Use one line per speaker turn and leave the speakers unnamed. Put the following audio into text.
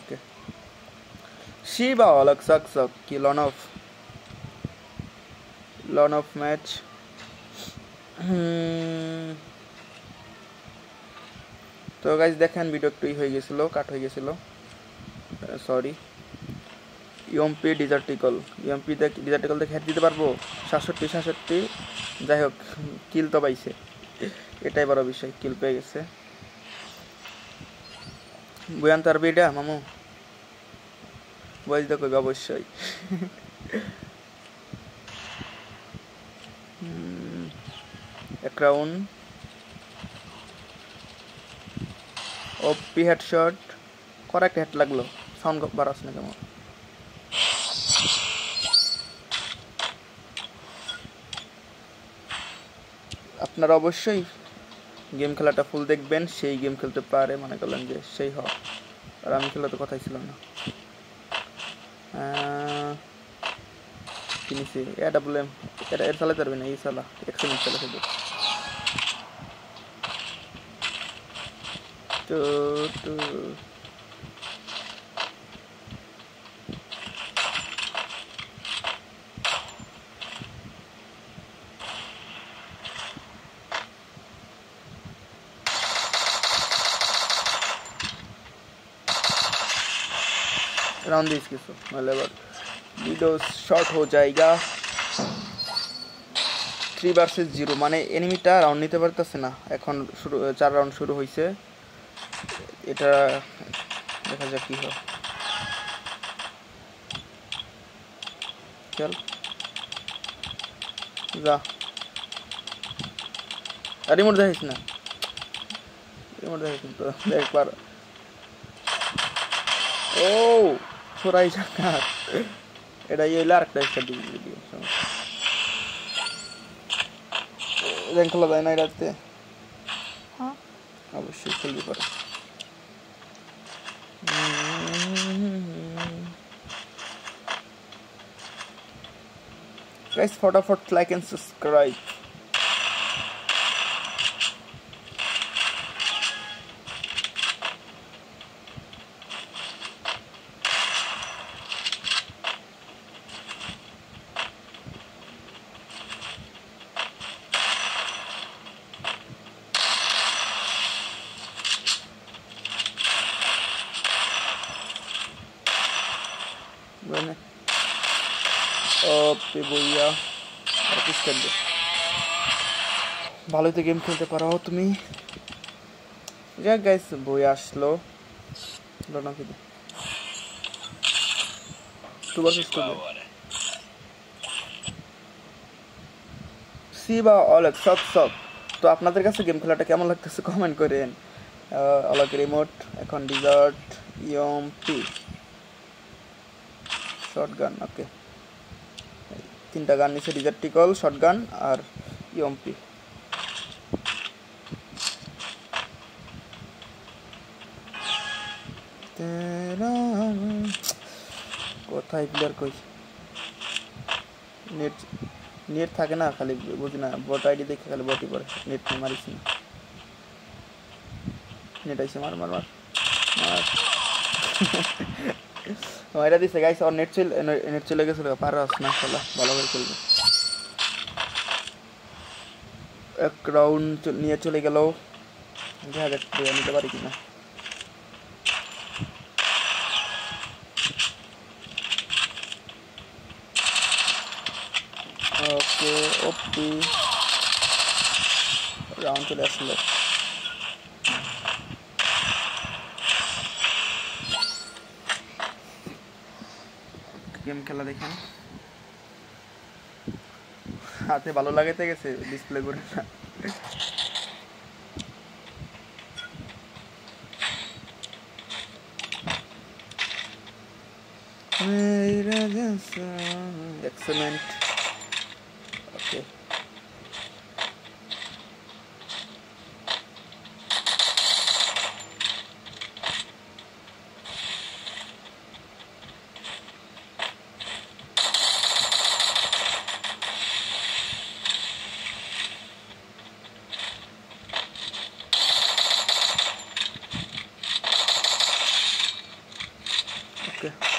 ওকে শিবা অলক সক সক কি লন অফ ম্যাচ তো গাইজ দেখেন ভিডিও একটু হয়ে গেছিলো কাট হয়ে গেছিলো সরি ইউএমপি ডিজার্টিকল দেখে হেড দিতে পারবো 67 যাই হোক কিল তো পাইছে এটাই বড় বিষয় কিল পেয়ে গেছে বুয়ান তার বিডা মামু বলতে কইবে অবশ্যই এক রাউন্ড ওপি হেডশট করেক্ট হেড লাগলো সাউন্ড বার আসে না কেমন আপনারা অবশ্যই গেম খেলাটা ফুল দেখবেন সেই গেম খেলতে পারে মনে করলেন যে সেই হয় আর আমি খেলা তো কথাই ছিল না কিনেছি AWM এটা এর চালাতে পারবে না এই চালা এক্সেলেন্ট চালা শুধু তো राउंड दे इसके मतलब वीडियो शॉर्ट हो जाएगा 3 वर्सेस 0 মানে এনিমিটা রাউন্ড নিতে পারতেছে না এখন শুরু 4 রাউন্ড শুরু হইছে এটা দেখা যাক কি হয় চল যা রিমোট দেখিস না রিমোট দেখিস তো একবার ও ছড়াই জায়গা এটা এই লার্কটা একটা ভিডিও র্যাঙ্ক খেলা যায় না এটাতে হ্যাঁ অবশ্যই খেলবি পারে গাইস ফটাফট লাইক এন্ড সাবস্ক্রাইব Bueno. ওপি বইয়া আর কিছু করবে ভালোই তো গেম খেলতে পারো তুমি যাক গাইস বই আসলো লোনা কি টু ভার্সেস 2 শিবা অলক সব তো আপনাদের কাছে গেম খেলাটা কেমন লাগতেছে কমেন্ট করেন অলক রিমোট এখন ডিজার্ট ইউএমপি শটগান ওকে তিনটা গান নিচে ডিজার্টিকল শটগান আর ইউএমপি কোথায় প্লেয়ার কই নেট থাকে না খালি বুঝি না বট আইডি দেখে খালি বটই পড়ে নেট নিয়ে মারিস না নেট আইসে মার মারা দিছে গাইস আর নেট চলে গেছিল পারস না খেলা ভালো করে খেলবে এক রাউন্ড নিয়ে চলে গেল দেখা যাক নিতে পারি কিনা ওকে ওপি রাউন্ড চলে আসলো গেম খেলা দেখেন হাতে ভালো লাগাইতে গেছে ডিসপ্লে করে না excellent okay ওকে।